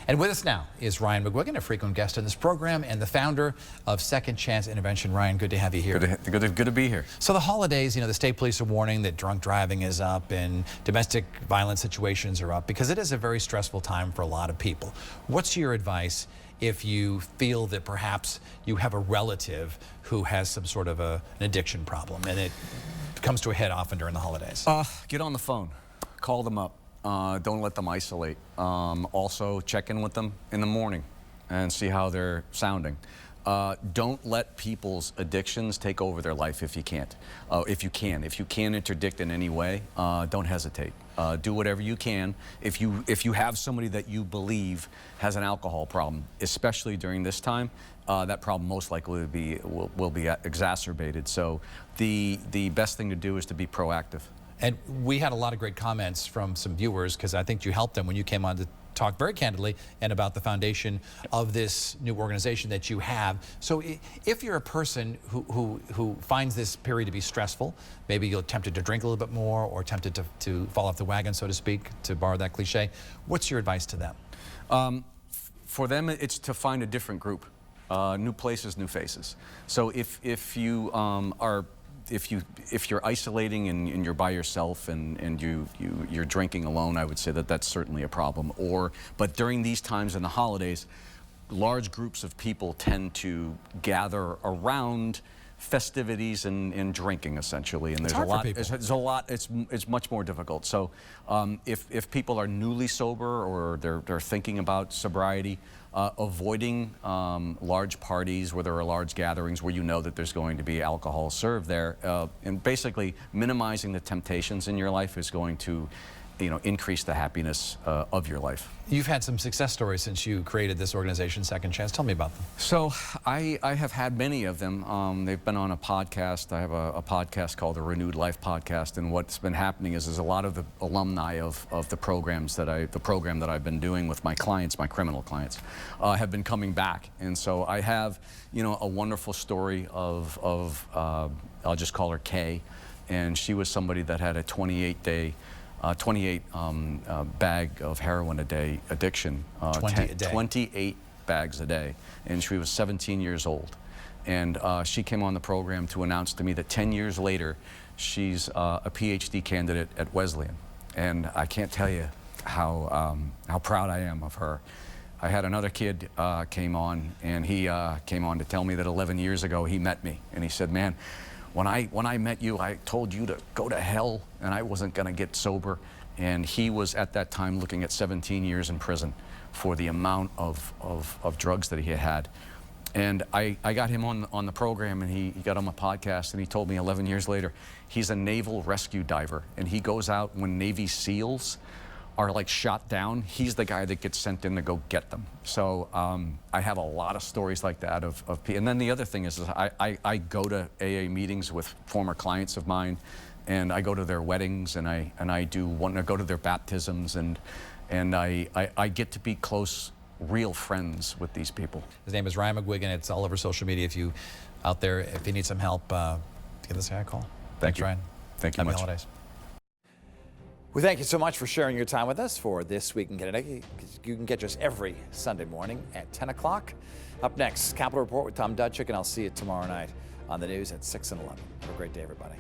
And with us now is Ryan McGuigan, a frequent guest on this program and the founder of Second Chance Intervention. Ryan, good to have you here. Good to be here. So the holidays, the state police are warning that drunk driving is up and domestic violence situations are up because it is a very stressful time for a lot of people. What's your advice if you feel that perhaps you have a relative who has some sort of an addiction problem and it comes to a head often during the holidays? Get on the phone. Call them up. Don't let them isolate. Also, check in with them in the morning and see how they're sounding. Don't let people's addictions take over their life if you can't. If you can interdict in any way, don't hesitate. Do whatever you can. If you have somebody that you believe has an alcohol problem, especially during this time, that problem most likely will be exacerbated. So the best thing to do is to be proactive. And we had a lot of great comments from some viewers because I think you helped them when you came on to talk very candidly and about the foundation of this new organization that you have. So if you're a person who finds this period to be stressful, maybe you're tempted to drink a little bit more or tempted to fall off the wagon, so to speak, to borrow that cliche, what's your advice to them? For them, it's to find a different group. New places, new faces. So if you're isolating and you're by yourself and you're drinking alone, I would say that that's certainly a problem. But during these times and the holidays, large groups of people tend to gather around festivities and drinking, essentially, and there's a lot. It's much more difficult. So if people are newly sober or they're thinking about sobriety, avoiding large parties where there are large gatherings where you know that there's going to be alcohol served there, and basically minimizing the temptations in your life is going to increase the happiness of your life. You've had some success stories since you created this organization, Second Chance. Tell me about them. So I have had many of them. They've been on a podcast. I have a podcast called the Renewed Life Podcast, and what's been happening is a lot of the alumni of the program that I've been doing with my clients, my criminal clients, have been coming back. And so I have a wonderful story of I'll just call her Kay, and she was somebody that had a 28 bag of heroin a day addiction. 28 bags a day. And she was 17 years old. And she came on the program to announce to me that 10 years later, she's a PhD candidate at Wesleyan. And I can't tell you how proud I am of her. I had another kid came on, and he came on to tell me that 11 years ago he met me. And he said, man, when I met you, I told you to go to hell and I wasn't going to get sober. And he was at that time looking at 17 years in prison for the amount of drugs that he had. And I got him on the program, and he got on my podcast, and he told me 11 years later, he's a naval rescue diver, and he goes out when Navy SEALs are like shot down. He's the guy that gets sent in to go get them. So I have a lot of stories like that and then the other thing is I go to AA meetings with former clients of mine, and I go to their weddings, and I go to their baptisms, and I get to be close, real friends with these people. His name is Ryan McGuigan. It's all over social media. If you out there, if you need some help, give this guy a call. Thanks, Ryan. Thank you much. Happy holidays. We thank you so much for sharing your time with us for This Week in Connecticut. You can catch us every Sunday morning at 10 o'clock. Up next, Capitol Report with Tom Dudchik, and I'll see you tomorrow night on the news at 6 and 11. Have a great day, everybody.